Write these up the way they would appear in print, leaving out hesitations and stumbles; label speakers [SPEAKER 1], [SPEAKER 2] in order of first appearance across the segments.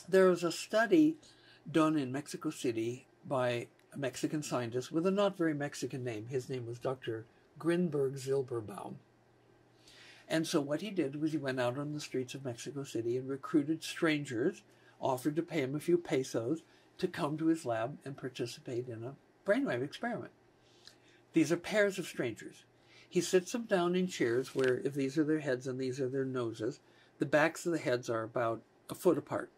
[SPEAKER 1] There was a study done in Mexico City by a Mexican scientist with a not very Mexican name. His name was Dr. Grinberg-Zylberbaum. And so what he did was he went out on the streets of Mexico City and recruited strangers, offered to pay him a few pesos to come to his lab and participate in a brainwave experiment. These are pairs of strangers. He sits them down in chairs where, if these are their heads and these are their noses, the backs of the heads are about a foot apart.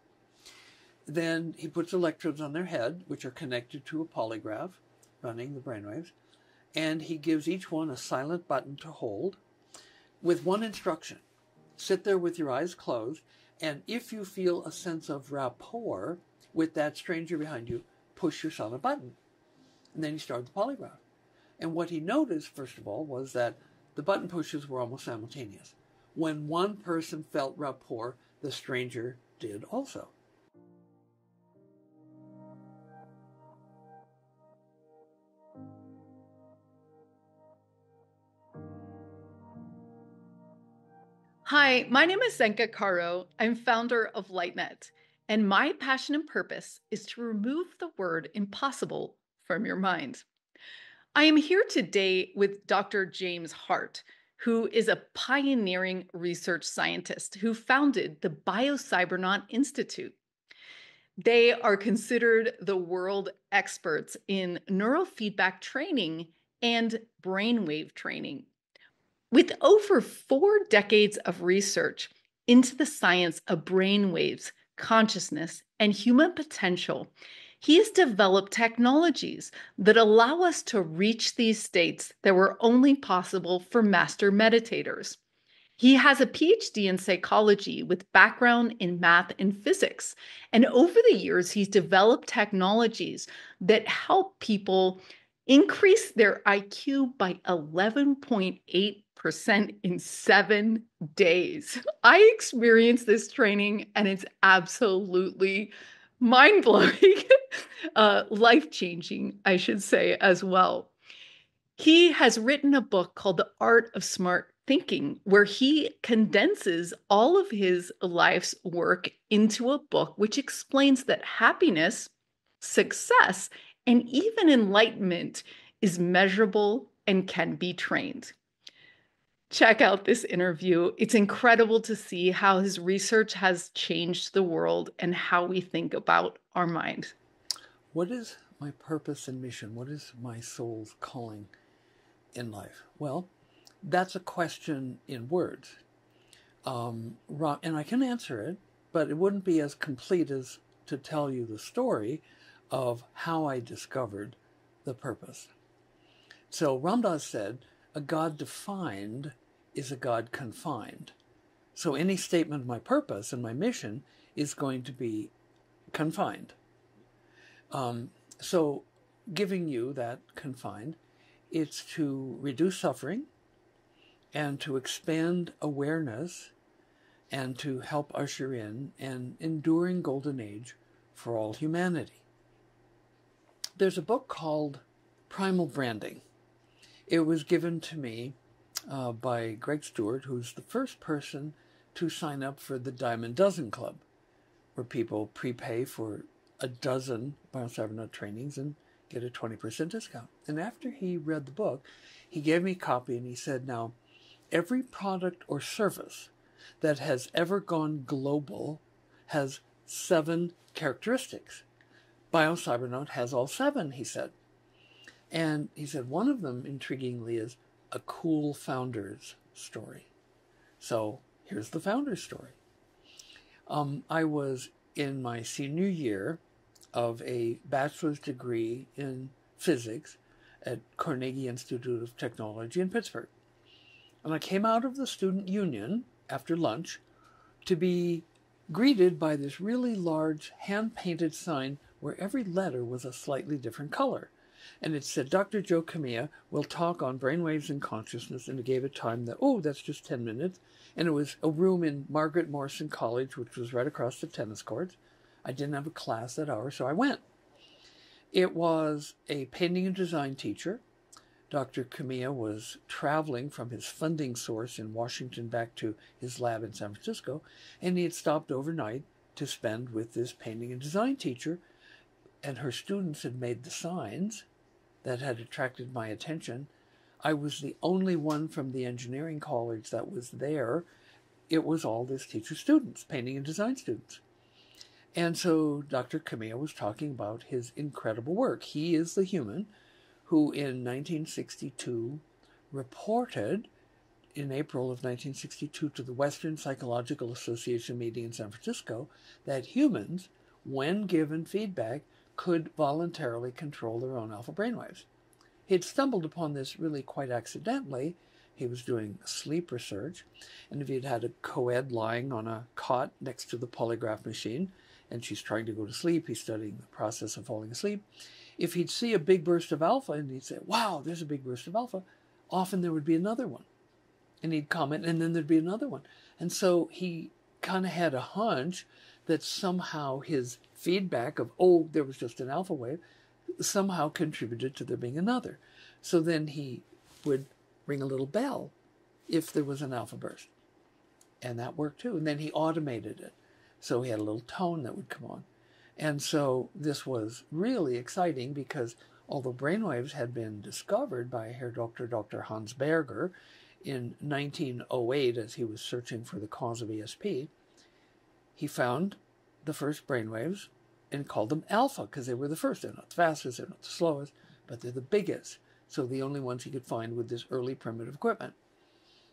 [SPEAKER 1] Then he puts electrodes on their head, which are connected to a polygraph running the brainwaves, and he gives each one a silent button to hold with one instruction. Sit there with your eyes closed, and if you feel a sense of rapport with that stranger behind you, push your silent button. And then he started the polygraph. And what he noticed, first of all, was that the button pushes were almost simultaneous. When one person felt rapport, the stranger did also.
[SPEAKER 2] Hi, my name is Sankar Karo. I'm founder of Enlightenment, and my passion and purpose is to remove the word impossible from your mind. I am here today with Dr. James Hardt, who is a pioneering research scientist who founded the BioCybernaut Institute. They are considered the world experts in neurofeedback training and brainwave training. With over 4 decades of research into the science of brainwaves, consciousness, and human potential, he has developed technologies that allow us to reach these states that were only possible for master meditators. He has a PhD in psychology with background in math and physics. And over the years, he's developed technologies that help people increase their IQ by 11.8% in 7 days. I experienced this training and it's absolutely mind-blowing, life-changing, I should say, as well. He has written a book called The Art of Smart Thinking, where he condenses all of his life's work into a book which explains that happiness, success, and even enlightenment is measurable and can be trained. Check out this interview. It's incredible to see how his research has changed the world and how we think about our mind.
[SPEAKER 1] What is my purpose and mission? What is my soul's calling in life? Well, that's a question in words. And I can answer it, but it wouldn't be as complete as to tell you the story of how I discovered the purpose. So Ram Dass said, a God defined is a God confined. So any statement of my purpose and my mission is going to be confined. So giving you that confined, it's to reduce suffering and to expand awareness and to help usher in an enduring golden age for all humanity. There's a book called Primal Branding. It was given to me by Greg Stewart, who's the first person to sign up for the Diamond Dozen Club, where people prepay for a dozen BioCybernaut trainings and get a 20% discount. And after he read the book, he gave me a copy and he said, now, every product or service that has ever gone global has 7 characteristics. BioCybernaut has all 7, he said. And he said one of them, intriguingly, is a cool founder's story. So here's the founder's story. I was in my senior year of a bachelor's degree in physics at Carnegie Institute of Technology in Pittsburgh. And I came out of the student union after lunch to be greeted by this really large hand-painted sign where every letter was a slightly different color. And it said, Dr. Joe Kamiya will talk on brainwaves and consciousness, and it gave a time that, that's just 10 minutes. And it was a room in Margaret Morrison College, which was right across the tennis courts. I didn't have a class that hour, so I went. It was a painting and design teacher. Dr. Kamiya was traveling from his funding source in Washington back to his lab in San Francisco, and he had stopped overnight to spend with this painting and design teacher, and her students had made the signs that had attracted my attention. I was the only one from the engineering college that was there. It was all this teacher's students, painting and design students. And so Dr. Kamiya was talking about his incredible work. He is the human who in 1962 reported in April of 1962 to the Western Psychological Association meeting in San Francisco that humans, when given feedback, could voluntarily control their own alpha brainwaves. He had stumbled upon this really quite accidentally. He was doing sleep research, and if he had had a co-ed lying on a cot next to the polygraph machine, and she's trying to go to sleep, he's studying the process of falling asleep. If he'd see a big burst of alpha, and he'd say, wow, there's a big burst of alpha, often there would be another one. And he'd comment, and then there'd be another one. And so he kind of had a hunch that somehow his feedback of, oh, there was just an alpha wave, somehow contributed to there being another. So then he would ring a little bell if there was an alpha burst. And that worked too. And then he automated it. So he had a little tone that would come on. And so this was really exciting because although brainwaves had been discovered by Herr Dr. Hans Berger in 1908 as he was searching for the cause of ESP, he found the first brainwaves and called them alpha because they were the first. They're not the fastest, they're not the slowest, but they're the biggest. So the only ones he could find with this early primitive equipment.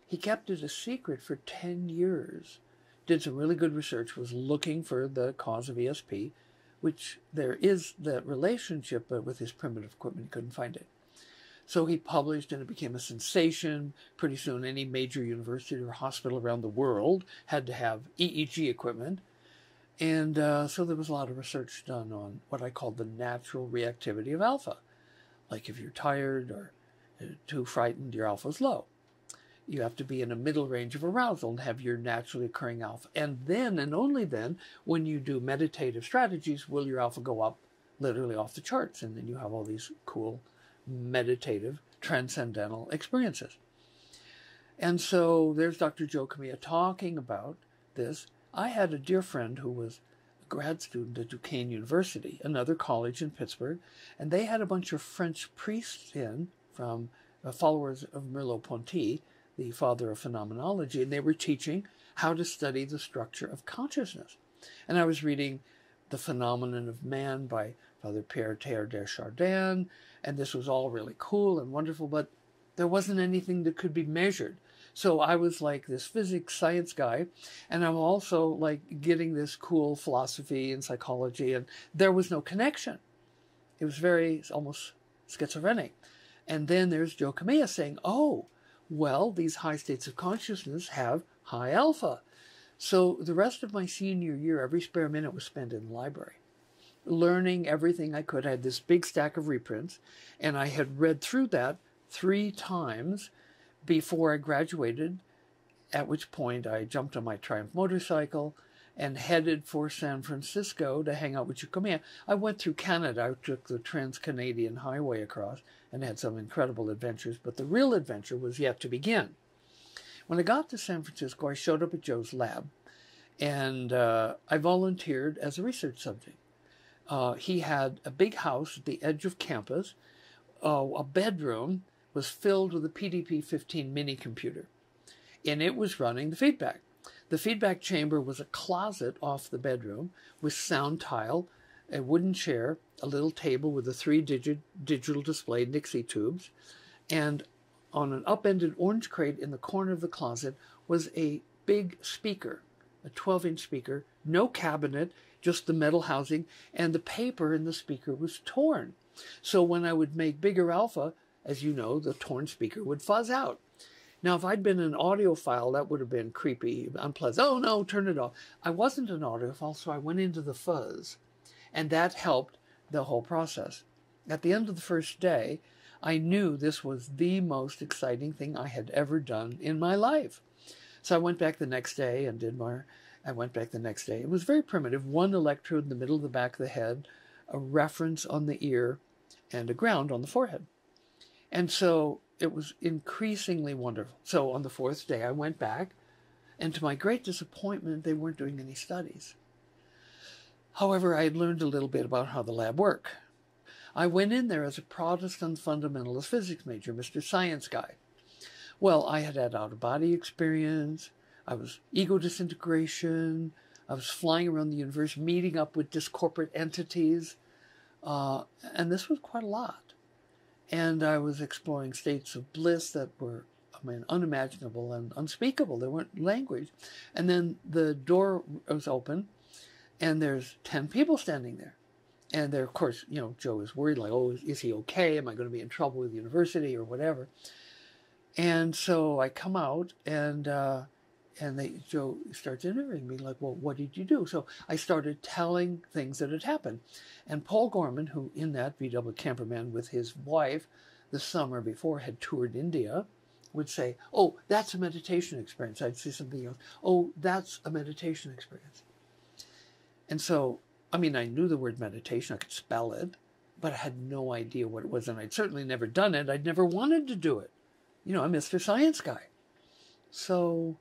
[SPEAKER 1] He kept it a secret for 10 years. Did some really good research, was looking for the cause of ESP, which there is that relationship, but with his primitive equipment, he couldn't find it. So he published, and it became a sensation. Pretty soon, any major university or hospital around the world had to have EEG equipment. And so there was a lot of research done on what I call the natural reactivity of alpha. Like if you're tired or too frightened, your alpha is low. You have to be in a middle range of arousal and have your naturally occurring alpha. And then, and only then, when you do meditative strategies, will your alpha go up literally off the charts. And then you have all these cool meditative, transcendental experiences. And so there's Dr. Joe Kamiya talking about this. I had a dear friend who was a grad student at Duquesne University, another college in Pittsburgh, and they had a bunch of French priests in from followers of Merleau-Ponty, the father of phenomenology, and they were teaching how to study the structure of consciousness. And I was reading The Phenomenon of Man by Father Pierre Teilhard de Chardin, and this was all really cool and wonderful, but there wasn't anything that could be measured. So I was like this physics science guy, and I'm also like getting this cool philosophy and psychology, and there was no connection. It was very almost schizophrenic. And then there's Joe Kamiya saying, oh, well, these high states of consciousness have high alpha. So the rest of my senior year, every spare minute was spent in the library, learning everything I could. I had this big stack of reprints, and I had read through that 3 times before I graduated, at which point I jumped on my Triumph motorcycle and headed for San Francisco to hang out with Joe Kamiya. I went through Canada. I took the Trans-Canadian Highway across and had some incredible adventures, but the real adventure was yet to begin. When I got to San Francisco, I showed up at Joe's lab, and I volunteered as a research subject. He had a big house at the edge of campus. A bedroom was filled with a PDP-15 mini computer, and it was running the feedback. The feedback chamber was a closet off the bedroom with sound tile, a wooden chair, a little table with a 3-digit digital display, Nixie tubes, and on an upended orange crate in the corner of the closet was a big speaker, a 12-inch speaker, no cabinet, just the metal housing, and the paper in the speaker was torn. So when I would make bigger alpha, as you know, the torn speaker would fuzz out. Now, if I'd been an audiophile, that would have been creepy, unpleasant. Oh, no, turn it off. I wasn't an audiophile, so I went into the fuzz, and that helped the whole process. At the end of the first day, I knew this was the most exciting thing I had ever done in my life. So I went back the next day and It was very primitive. 1 electrode in the middle of the back of the head, a reference on the ear, and a ground on the forehead. And so it was increasingly wonderful. So on the 4th day, I went back, and to my great disappointment, they weren't doing any studies. However, I had learned a little bit about how the lab worked. I went in there as a Protestant fundamentalist physics major, Mr. Science guy. Well, I had had out-of-body experience. I was ego disintegration. I was flying around the universe, meeting up with discorporate entities. And this was quite a lot. And I was exploring states of bliss that were, unimaginable and unspeakable. There weren't language. And then the door was open, and there's 10 people standing there. And they're, of course, Joe is worried, like, oh, is he okay? Am I going to be in trouble with the university or whatever? And so I come out, and Joe starts interviewing me, like, well, what did you do? So I started telling things that had happened. And Paul Gorman, who in that VW Camperman with his wife the summer before had toured India, would say, oh, that's a meditation experience. I'd see something else. Oh, that's a meditation experience. And so, I knew the word meditation. I could spell it, but I had no idea what it was. And I'd certainly never done it. I'd never wanted to do it. I'm Mr. Science guy. So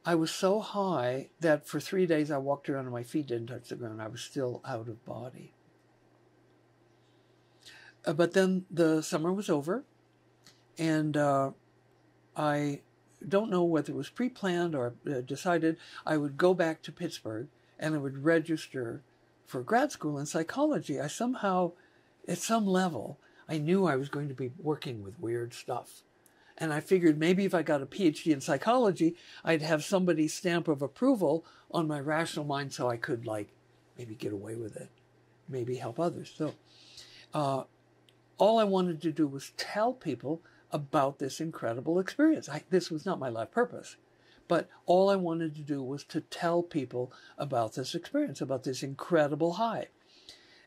[SPEAKER 1] I was so high that for 3 days I walked around and my feet didn't touch the ground. I was still out of body. But then the summer was over, and I don't know whether it was pre-planned or decided I would go back to Pittsburgh and I would register for grad school in psychology. I somehow, at some level, I knew I was going to be working with weird stuff. And I figured maybe if I got a PhD in psychology, I'd have somebody's stamp of approval on my rational mind so I could, maybe get away with it, maybe help others. So all I wanted to do was tell people about this incredible experience. This was not my life purpose, but all I wanted to do was to tell people about this experience, about this incredible high.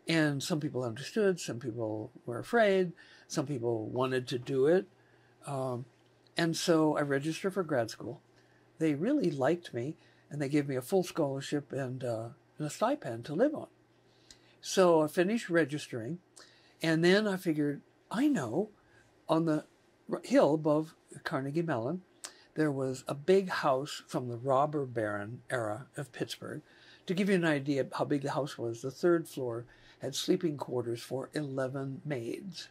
[SPEAKER 1] And some people understood, some people were afraid, some people wanted to do it. And so I registered for grad school. They really liked me, and they gave me a full scholarship and a stipend to live on. So I finished registering, and then I figured, I know, on the hill above Carnegie Mellon, there was a big house from the robber baron era of Pittsburgh. To give you an idea of how big the house was, the third floor had sleeping quarters for 11 maids.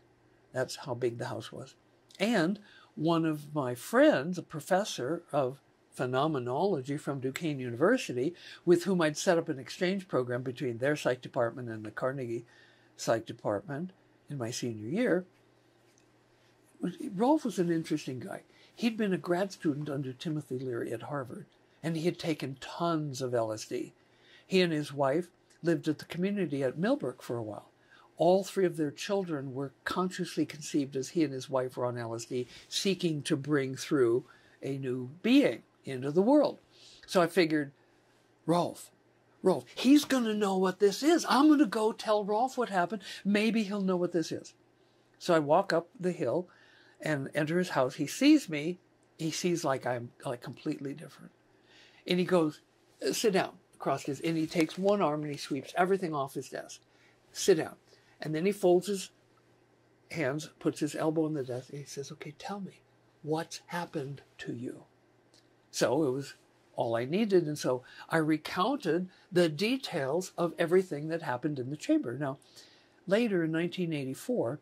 [SPEAKER 1] That's how big the house was. And one of my friends, a professor of phenomenology from Duquesne University, with whom I'd set up an exchange program between their psych department and the Carnegie psych department in my senior year, Rolf was an interesting guy. He'd been a grad student under Timothy Leary at Harvard, and he had taken tons of LSD. He and his wife lived at the community at Millbrook for a while. All 3 of their children were consciously conceived as he and his wife were on LSD, seeking to bring through a new being into the world. So I figured, Rolf, he's going to know what this is. I'm going to go tell Rolf what happened. Maybe he'll know what this is. So I walk up the hill and enter his house. He sees me. He sees I'm completely different. And he goes, sit down, across his, and he takes one arm and he sweeps everything off his desk. Sit down. And then he folds his hands, puts his elbow on the desk, and he says, okay, tell me, what's happened to you? So it was all I needed. And so I recounted the details of everything that happened in the chamber. Now, later in 1984,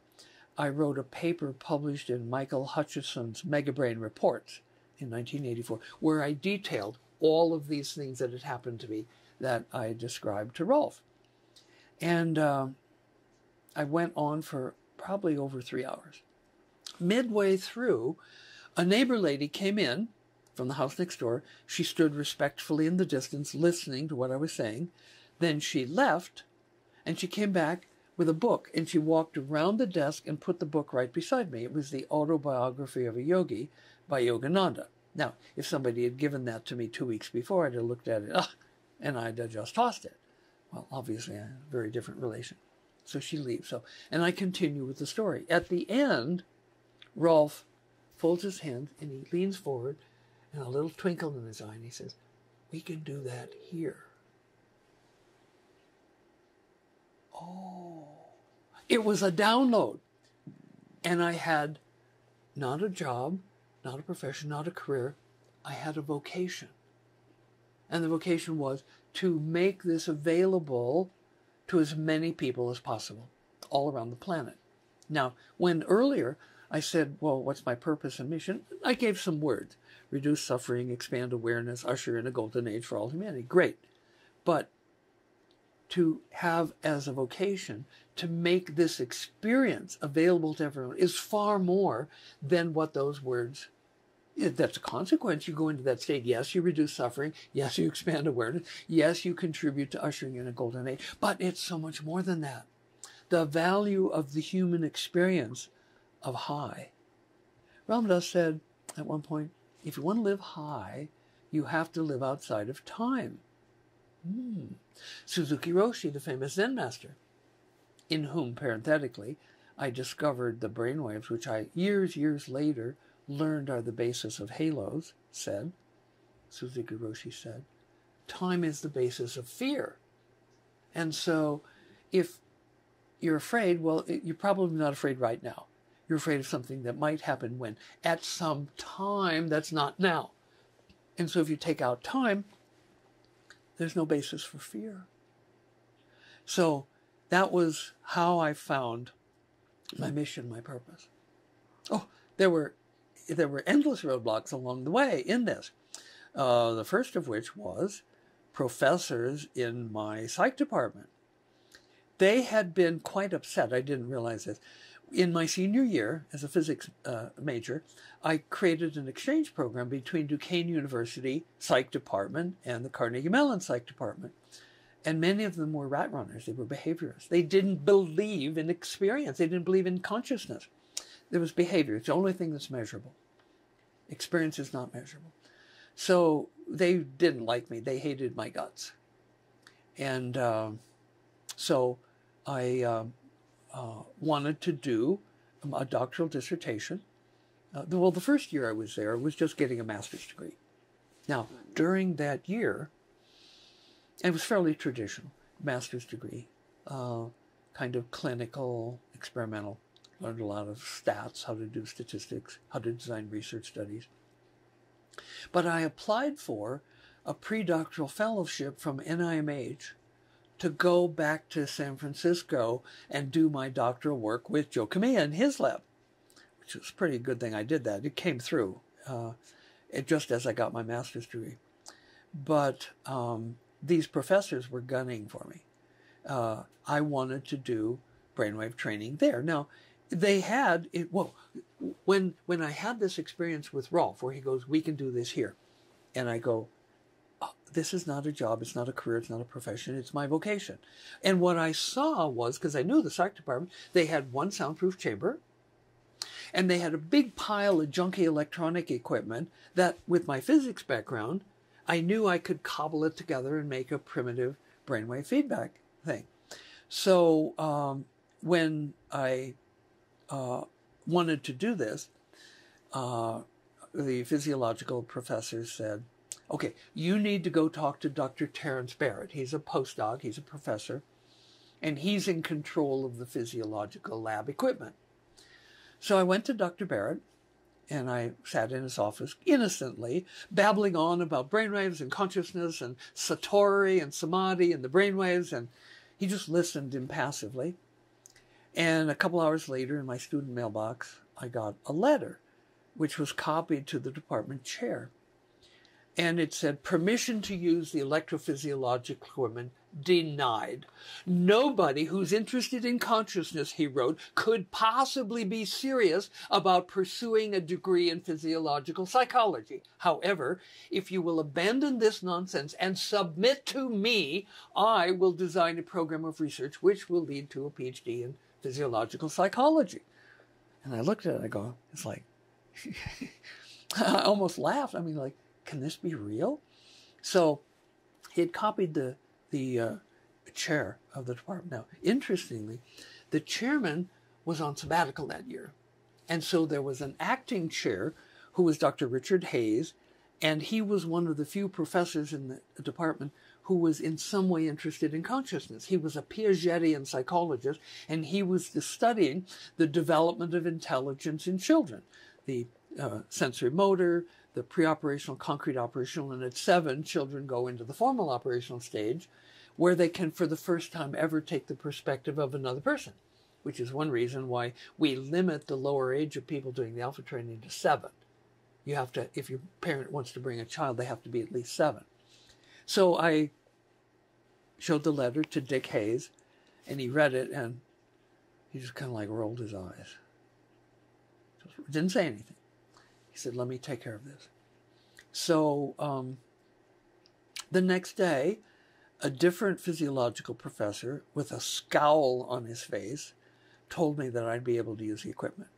[SPEAKER 1] I wrote a paper published in Michael Hutchison's Megabrain Reports in 1984, where I detailed all of these things that had happened to me that I described to Rolf. And I went on for probably over 3 hours. Midway through, a neighbor lady came in from the house next door. She stood respectfully in the distance, listening to what I was saying. Then she left, and she came back with a book, and she walked around the desk and put the book right beside me. It was The Autobiography of a Yogi by Yogananda. Now, if somebody had given that to me 2 weeks before, I'd have looked at it, and I'd have just tossed it. Well, obviously, a very different relation. So she leaves. And I continue with the story. At the end, Rolf folds his hand, and he leans forward, and a little twinkle in his eye, and he says, we can do that here. Oh, it was a download. And I had not a job, not a profession, not a career. I had a vocation. And the vocation was to make this available to as many people as possible all around the planet. Now, when earlier I said, well, what's my purpose and mission? I gave some words. Reduce suffering, expand awareness, usher in a golden age for all humanity. Great. But to have as a vocation to make this experience available to everyone is far more than what those words. That's a consequence. You go into that state. Yes, you reduce suffering. Yes, you expand awareness. Yes, you contribute to ushering in a golden age. But it's so much more than that. The value of the human experience of high. Ram Dass said at one point, if you want to live high, you have to live outside of time. Suzuki Roshi, the famous Zen master, in whom, parenthetically, I discovered the brainwaves, which I, years later, learned are the basis of halos, said, Suzuki Roshi said, time is the basis of fear. And so if you're afraid, well, you're probably not afraid right now. You're afraid of something that might happen when, at some time, that's not now. And so if you take out time, there's no basis for fear. So that was how I found my mission, my purpose. Oh, there were endless roadblocks along the way in this. The first of which was professors in my psych department. They had been quite upset. I didn't realize this. In my senior year, as a physics major, I created an exchange program between Duquesne University Psych Department and the Carnegie Mellon Psych Department. And many of them were rat runners. They were behaviorists. They didn't believe in experience. They didn't believe in consciousness. There was behavior. It's the only thing that's measurable. Experience is not measurable. So they didn't like me. They hated my guts. And so I wanted to do a doctoral dissertation. Well, the first year I was there was just getting a master's degree. Now, during that year, it was fairly traditional, master's degree, kind of clinical, experimental. Learned a lot of stats, how to do statistics, how to design research studies. But I applied for a pre-doctoral fellowship from NIMH to go back to San Francisco and do my doctoral work with Joe Kamiya in his lab, which was a pretty good thing I did that. It came through just as I got my master's degree. But these professors were gunning for me. I wanted to do brainwave training there. Now, they had, when I had this experience with Rolf, where he goes, we can do this here. And I go, oh, this is not a job, it's not a career, it's not a profession, it's my vocation. And what I saw was, because I knew the psych department, they had one soundproof chamber, and they had a big pile of junky electronic equipment that, with my physics background, I knew I could cobble it together and make a primitive brainwave feedback thing. So when I wanted to do this, the physiological professor said, okay, you need to go talk to Dr. Terrence Barrett. He's a postdoc, he's a professor, and he's in control of the physiological lab equipment. So I went to Dr. Barrett, and I sat in his office innocently, babbling on about brainwaves and consciousness and satori and samadhi and the brainwaves, and he just listened impassively. And a couple hours later, in my student mailbox, I got a letter, which was copied to the department chair. And it said, permission to use the electrophysiological equipment denied. Nobody who's interested in consciousness, he wrote, could possibly be serious about pursuing a degree in physiological psychology. However, if you will abandon this nonsense and submit to me, I will design a program of research which will lead to a PhD in physiological psychology. And I looked at it and I go, it's like, I almost laughed. I mean, like, can this be real? So he had copied the chair of the department. Now, interestingly, the chairman was on sabbatical that year. And so there was an acting chair who was Dr. Richard Hayes, and he was one of the few professors in the department who was in some way interested in consciousness. He was a Piagetian psychologist, and he was studying the development of intelligence in children, the sensory motor, the pre-operational, concrete operational, and at 7, children go into the formal operational stage, where they can, for the first time ever, take the perspective of another person, which is one reason why we limit the lower age of people doing the alpha training to 7. You have to, if your parent wants to bring a child, they have to be at least 7. So I showed the letter to Dick Hayes, and he read it, and he just kind of like rolled his eyes. Just didn't say anything. He said, let me take care of this. So the next day, a different physiological professor with a scowl on his face told me that I'd be able to use the equipment.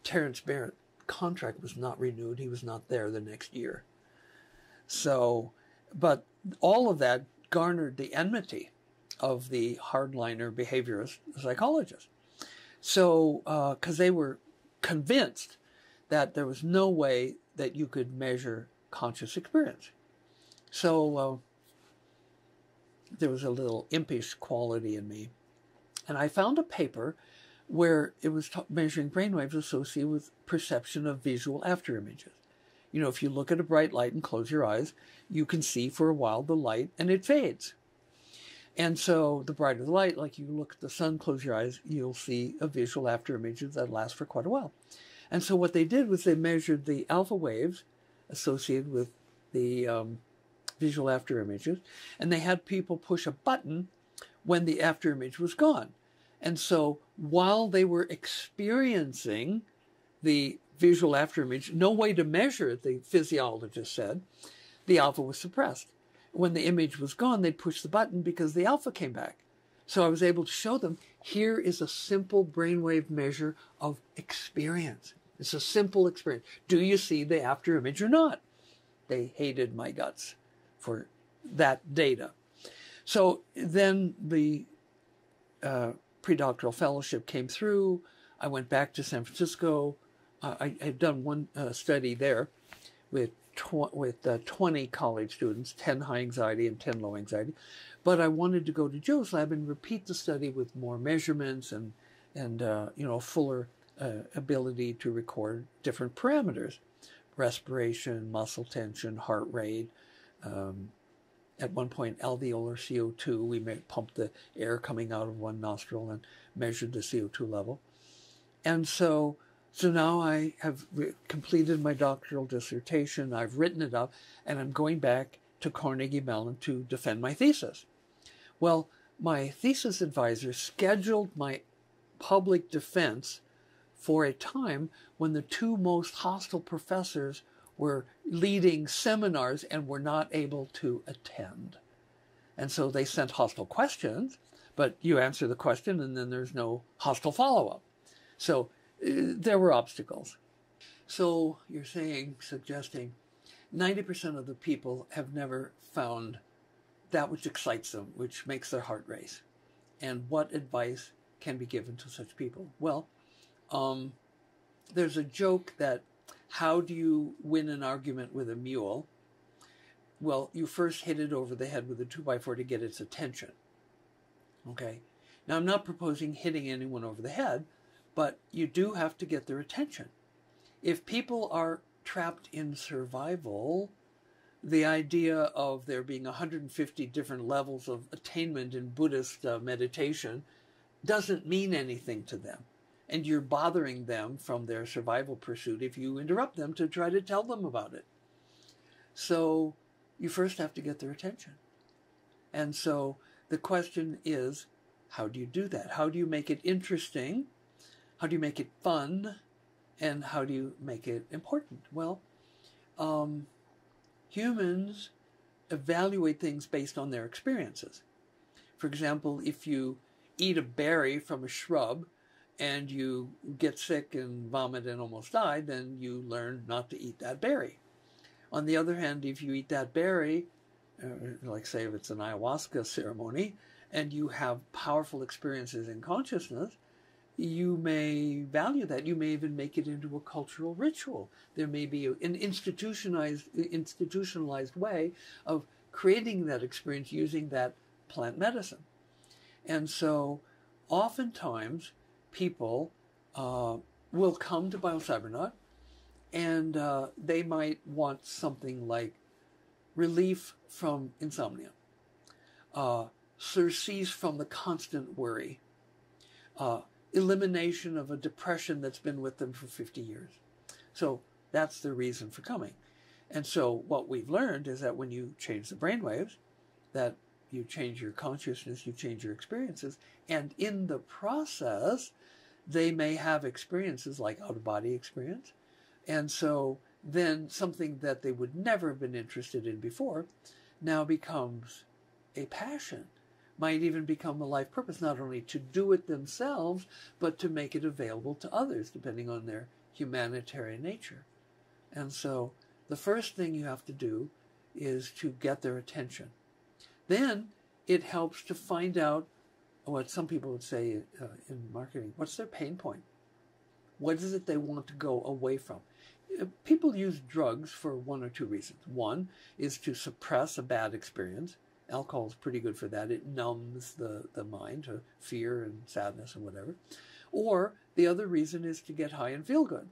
[SPEAKER 1] Terrence Barrett's contract was not renewed. He was not there the next year. So, but all of that garnered the enmity of the hardliner behaviorist psychologists. So, because they were convinced that there was no way that you could measure conscious experience. So there was a little impish quality in me. And I found a paper where it was measuring brainwaves associated with perception of visual afterimages. You know, if you look at a bright light and close your eyes, you can see for a while the light and it fades. And so the brighter the light, like you look at the sun, close your eyes, you'll see a visual afterimage that lasts for quite a while. And so what they did was they measured the alpha waves associated with the visual afterimages, and they had people push a button when the afterimage was gone. And so while they were experiencing the visual afterimage, no way to measure it, the physiologist said, the alpha was suppressed. When the image was gone, they'd push the button because the alpha came back. So I was able to show them, here is a simple brainwave measure of experience. It's a simple experience. Do you see the afterimage or not? They hated my guts for that data. So then the pre-doctoral fellowship came through. I went back to San Francisco. I had done one study there with 20 college students, 10 high anxiety and 10 low anxiety. But I wanted to go to Joe's lab and repeat the study with more measurements and you know, fuller ability to record different parameters, respiration, muscle tension, heart rate. At one point, alveolar CO2, we pumped the air coming out of one nostril and measured the CO2 level. And so now I have completed my doctoral dissertation, I've written it up, and I'm going back to Carnegie Mellon to defend my thesis. Well, my thesis advisor scheduled my public defense for a time when the 2 most hostile professors were leading seminars and were not able to attend. And so they sent hostile questions, but you answer the question and then there's no hostile follow-up. So there were obstacles. So you're suggesting 90% of the people have never found that which excites them, which makes their heart race. And what advice can be given to such people? Well, there's a joke that, how do you win an argument with a mule? Well, you first hit it over the head with a 2x4 to get its attention. Okay? Now, I'm not proposing hitting anyone over the head, but you do have to get their attention. If people are trapped in survival, the idea of there being 150 different levels of attainment in Buddhist meditation doesn't mean anything to them. And you're bothering them from their survival pursuit if you interrupt them to try to tell them about it. So you first have to get their attention. And so the question is, how do you do that? How do you make it interesting? How do you make it fun? And how do you make it important? Well, humans evaluate things based on their experiences. For example, if you eat a berry from a shrub and you get sick and vomit and almost die, then you learn not to eat that berry. On the other hand, if you eat that berry, like say if it's an ayahuasca ceremony, and you have powerful experiences in consciousness, you may value that. You may even make it into a cultural ritual. There may be an institutionalized way of creating that experience using that plant medicine. And so oftentimes people will come to BioCybernaut And they might want something like relief from insomnia, surcease from the constant worry, elimination of a depression that's been with them for 50 years. So that's the reason for coming. And so what we've learned is that when you change the brainwaves, that you change your consciousness, you change your experiences, and in the process, they may have experiences like out-of-body experience. And so then something that they would never have been interested in before now becomes a passion, might even become a life purpose, not only to do it themselves, but to make it available to others, depending on their humanitarian nature. And so the first thing you have to do is to get their attention. Then it helps to find out what some people would say in marketing, what's their pain point? What is it they want to go away from? People use drugs for one or two reasons. One is to suppress a bad experience. Alcohol is pretty good for that. It numbs the mind to fear and sadness and whatever. Or the other reason is to get high and feel good.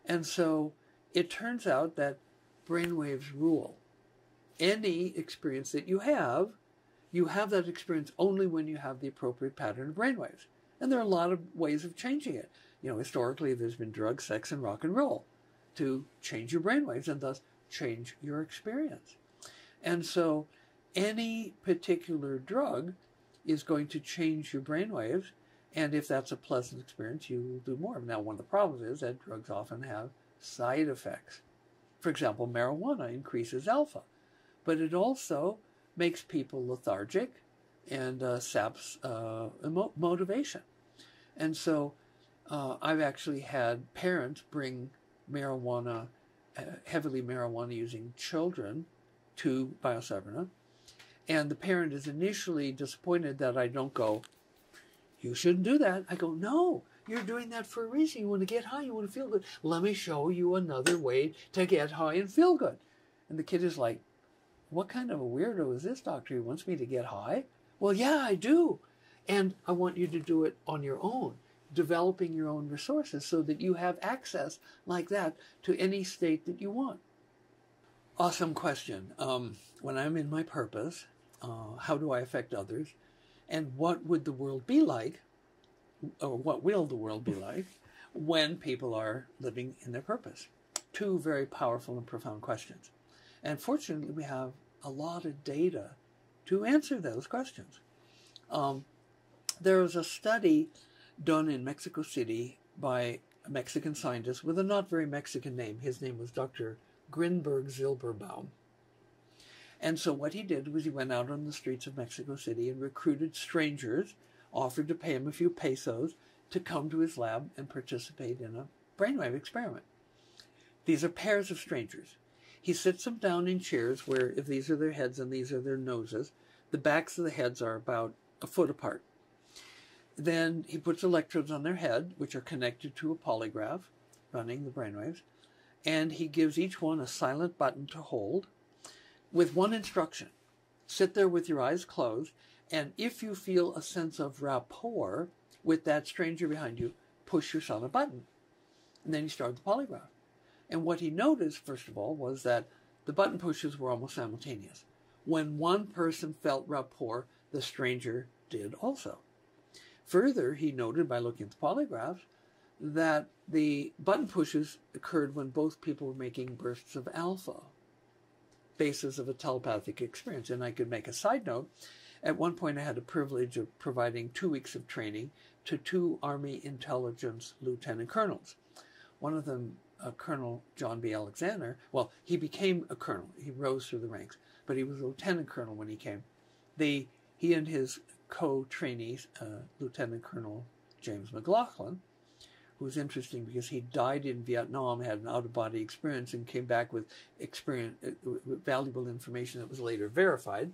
[SPEAKER 1] And so it turns out that brainwaves rule. Any experience that you have that experience only when you have the appropriate pattern of brainwaves. And there are a lot of ways of changing it. You know, historically, there's been drugs, sex, and rock and roll to change your brainwaves and thus change your experience. And so any particular drug is going to change your brainwaves, and if that's a pleasant experience, you will do more. Now, one of the problems is that drugs often have side effects. For example, marijuana increases alpha, but it also makes people lethargic and saps motivation. And so I've actually had parents bring marijuana, heavily marijuana using children to BioCybernaut. And the parent is initially disappointed that I don't go, you shouldn't do that. I go, no, you're doing that for a reason. You want to get high, you want to feel good. Let me show you another way to get high and feel good. And the kid is like, what kind of a weirdo is this doctor? He wants me to get high? Well, yeah, I do. And I want you to do it on your own, developing your own resources so that you have access like that to any state that you want. Awesome question. When I'm in my purpose, how do I affect others? And what would the world be like, or what will the world be like, when people are living in their purpose? Two very powerful and profound questions. And fortunately, we have a lot of data to answer those questions. There was a study done in Mexico City by a Mexican scientist with a not very Mexican name. His name was Dr. Grinberg-Zylberbaum. And so what he did was he went out on the streets of Mexico City and recruited strangers, offered to pay him a few pesos to come to his lab and participate in a brainwave experiment. These are pairs of strangers. He sits them down in chairs where, if these are their heads and these are their noses, the backs of the heads are about a foot apart. Then he puts electrodes on their head, which are connected to a polygraph running the brainwaves, and he gives each one a silent button to hold with one instruction. Sit there with your eyes closed, and if you feel a sense of rapport with that stranger behind you, push your silent button. And then he started the polygraph. And what he noticed, first of all, was that the button pushes were almost simultaneous. When one person felt rapport, the stranger did also. Further, he noted by looking at the polygraphs that the button pushes occurred when both people were making bursts of alpha, basis of a telepathic experience. And I could make a side note. At one point, I had the privilege of providing 2 weeks of training to 2 Army intelligence lieutenant colonels. One of them, Colonel John B. Alexander, well, he became a colonel. He rose through the ranks, but he was a lieutenant colonel when he came. He and his co-trainees, Lieutenant Colonel James McLaughlin, who was interesting because he died in Vietnam, had an out-of-body experience, and came back with valuable information that was later verified.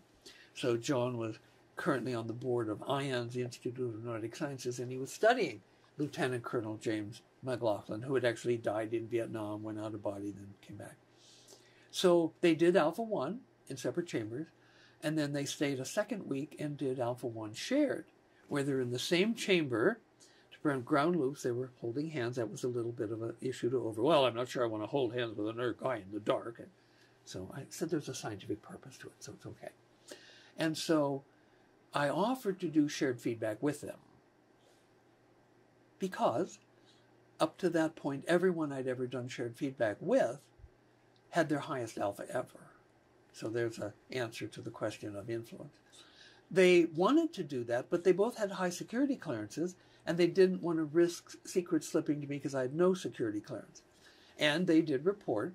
[SPEAKER 1] So John was currently on the board of IONS, the Institute of Nordic Sciences, and he was studying Lieutenant Colonel James McLaughlin, who had actually died in Vietnam, went out of body, then came back. So they did Alpha 1 in separate chambers, and then they stayed a second week and did Alpha 1 shared, where they're in the same chamber to Around ground loops, they were holding hands. That was a little bit of an issue to over. Well, I'm not sure I want to hold hands with another guy in the dark. And so I said there's a scientific purpose to it, so it's okay. And so I offered to do shared feedback with them because up to that point, everyone I'd ever done shared feedback with had their highest alpha ever. So there's an answer to the question of influence. They wanted to do that, but they both had high security clearances, and they didn't want to risk secrets slipping to me because I had no security clearance. And they did report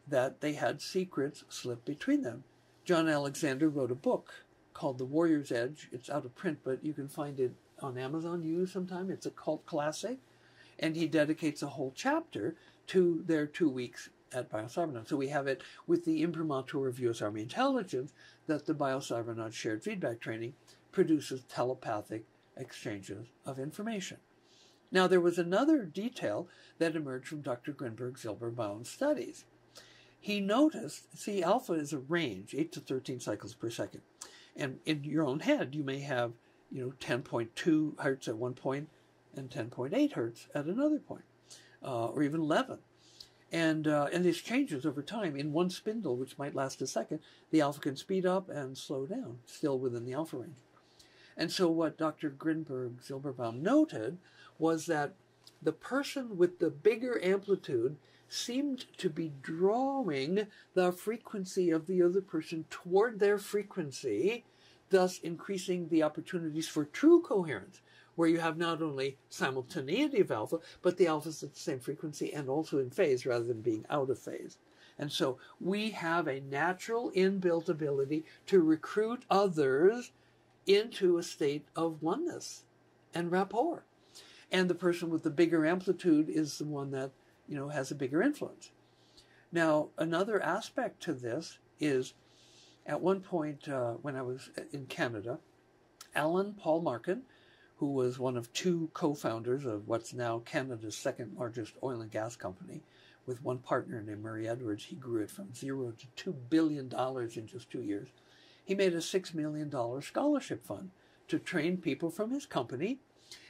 [SPEAKER 1] that they had secrets slip between them. John Alexander wrote a book called The Warrior's Edge. It's out of print, but you can find it on Amazon used sometime. It's a cult classic. And he dedicates a whole chapter to their 2 weeks at BioCybernaut. So we have it with the imprimatur of U.S. Army Intelligence that the BioCybernaut shared feedback training produces telepathic exchanges of information. Now, there was another detail that emerged from Dr. Grinberg-Zylberbaum's studies. He noticed, see, alpha is a range, 8 to 13 cycles per second. And in your own head, you may have, 10.2 hertz at one point and 10.8 hertz at another point, or even 11. And this changes over time. In one spindle, which might last a second, the alpha can speed up and slow down, still within the alpha range. And so what Dr. Grinberg-Zylberbaum noted was that the person with the bigger amplitude seemed to be drawing the frequency of the other person toward their frequency, thus increasing the opportunities for true coherence, where you have not only simultaneity of alpha, but the alphas at the same frequency and also in phase rather than being out of phase. And so we have a natural inbuilt ability to recruit others into a state of oneness and rapport. And the person with the bigger amplitude is the one that, has a bigger influence. Now, another aspect to this is, at one point when I was in Canada, Alan Paul Markin, who was one of two co-founders of what's now Canada's second largest oil and gas company, with one partner named Murray Edwards. He grew it from 0 to $2 billion in just 2 years. He made a $6 million scholarship fund to train people from his company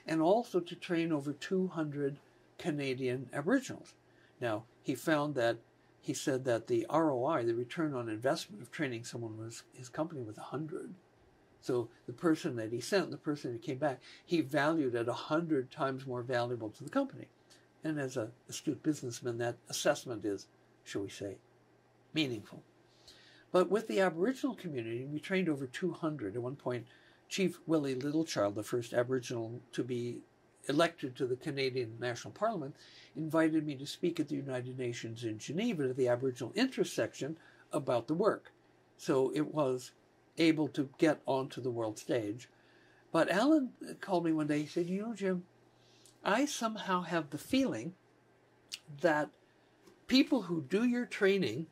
[SPEAKER 1] and also to train over 200 Canadian Aboriginals. Now, he said that the ROI, the return on investment of training someone his company was 100. So the person that he sent, the person that came back, he valued at 100 times more valuable to the company. And as an astute businessman, that assessment is, shall we say, meaningful. But with the Aboriginal community, we trained over 200. At one point, Chief Willie Littlechild, the first Aboriginal to be elected to the Canadian National Parliament, invited me to speak at the United Nations in Geneva to the Aboriginal intersection about the work. So it was able to get onto the world stage. But Alan called me one day. He said, Jim, I somehow have the feeling that people who do your training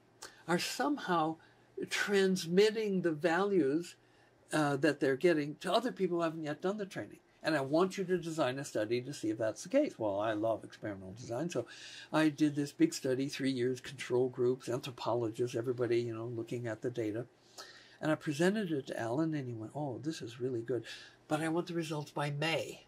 [SPEAKER 1] are somehow transmitting the values that they're getting to other people who haven't yet done the training. And I want you to design a study to see if that's the case. Well, I love experimental design. So I did this big study, 3 years, control groups, anthropologists, everybody, looking at the data. And I presented it to Alan, and he went, oh, this is really good, but I want the results by May.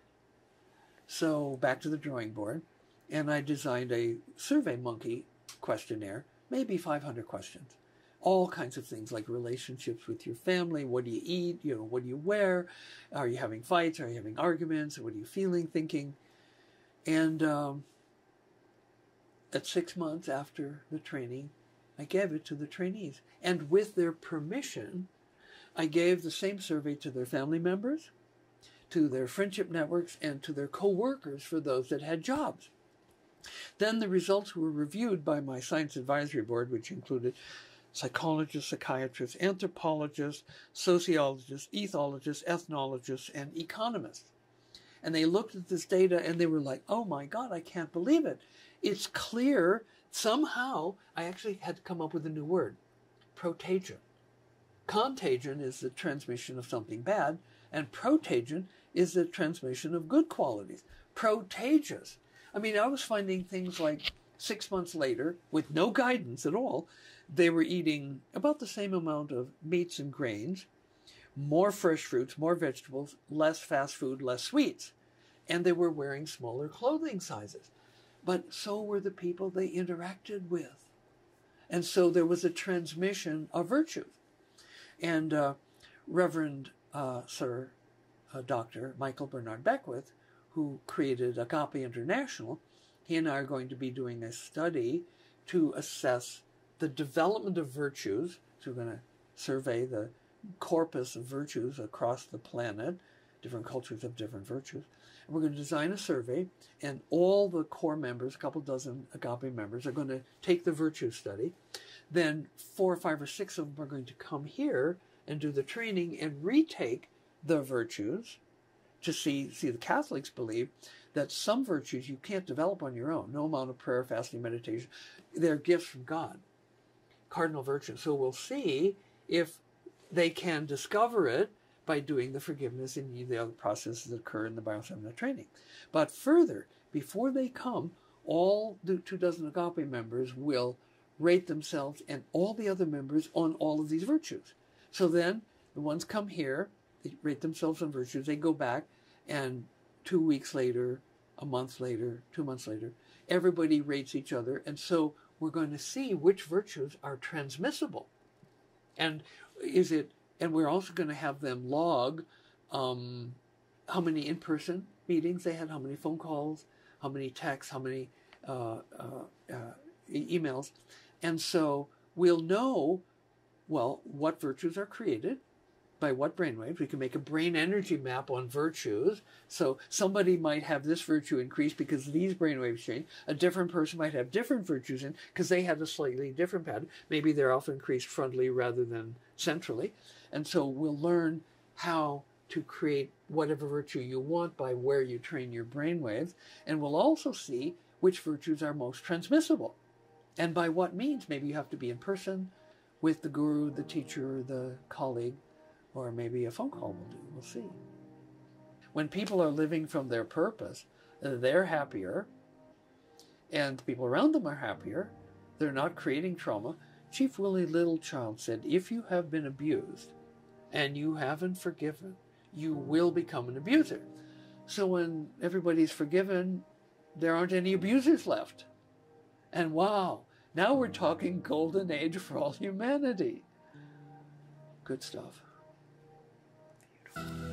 [SPEAKER 1] So back to the drawing board, and I designed a SurveyMonkey questionnaire, maybe 500 questions. All kinds of things like relationships with your family, what do you eat, what do you wear, are you having fights, are you having arguments, what are you feeling, thinking? And at 6 months after the training, I gave it to the trainees. And with their permission, I gave the same survey to their family members, to their friendship networks, and to their coworkers for those that had jobs. Then the results were reviewed by my science advisory board, which included psychologists, psychiatrists, anthropologists, sociologists, ethologists, ethnologists, and economists. And they looked at this data and they were like, oh my God, I can't believe it. It's clear. Somehow, I actually had to come up with a new word, protagion. Contagion is the transmission of something bad, and protagion is the transmission of good qualities. Protagious. I mean, I was finding things like 6 months later, with no guidance at all, they were eating about the same amount of meats and grains, more fresh fruits, more vegetables, less fast food, less sweets. and they were wearing smaller clothing sizes. But so were the people they interacted with. And so there was a transmission of virtue. And Reverend Sir Dr. Michael Bernard Beckwith, who created Agape International, he and I are going to be doing a study to assess the development of virtues. So we're going to survey the corpus of virtues across the planet. Different cultures have different virtues. And we're going to design a survey, and all the core members, a couple dozen Agape members, are going to take the virtue study. Then 4 or 5 or 6 of them are going to come here and do the training and retake the virtues to see the Catholics believe that some virtues you can't develop on your own. No amount of prayer, fasting, meditation. They're gifts from God. Cardinal virtues. So we'll see if they can discover it by doing the forgiveness and the other processes that occur in the BioCybernaut training. But further, before they come, all the 24 Agape members will rate themselves and all the other members on all of these virtues. So then the ones come here, they rate themselves on virtues, they go back, and 2 weeks later, a month later, 2 months later, everybody rates each other. And so we're going to see which virtues are transmissible. And we're also going to have them log how many in-person meetings they had, how many phone calls, how many texts, how many emails. And so we'll know, well, what virtues are created by what brainwaves. We can make a brain energy map on virtues. So somebody might have this virtue increase because these brainwaves change. A different person might have different virtues in because they had a slightly different pattern. Maybe they're often increased frontally rather than centrally. And so we'll learn how to create whatever virtue you want by where you train your brainwaves. And we'll also see which virtues are most transmissible. And by what means. Maybe you have to be in person with the guru, the teacher, the colleague, or maybe a phone call will do. We'll see. When people are living from their purpose, they're happier, and people around them are happier. They're not creating trauma. Chief Willie Littlechild said, if you have been abused and you haven't forgiven, you will become an abuser. So when everybody's forgiven, there aren't any abusers left. And wow, now we're talking golden age for all humanity. Good stuff. Beautiful.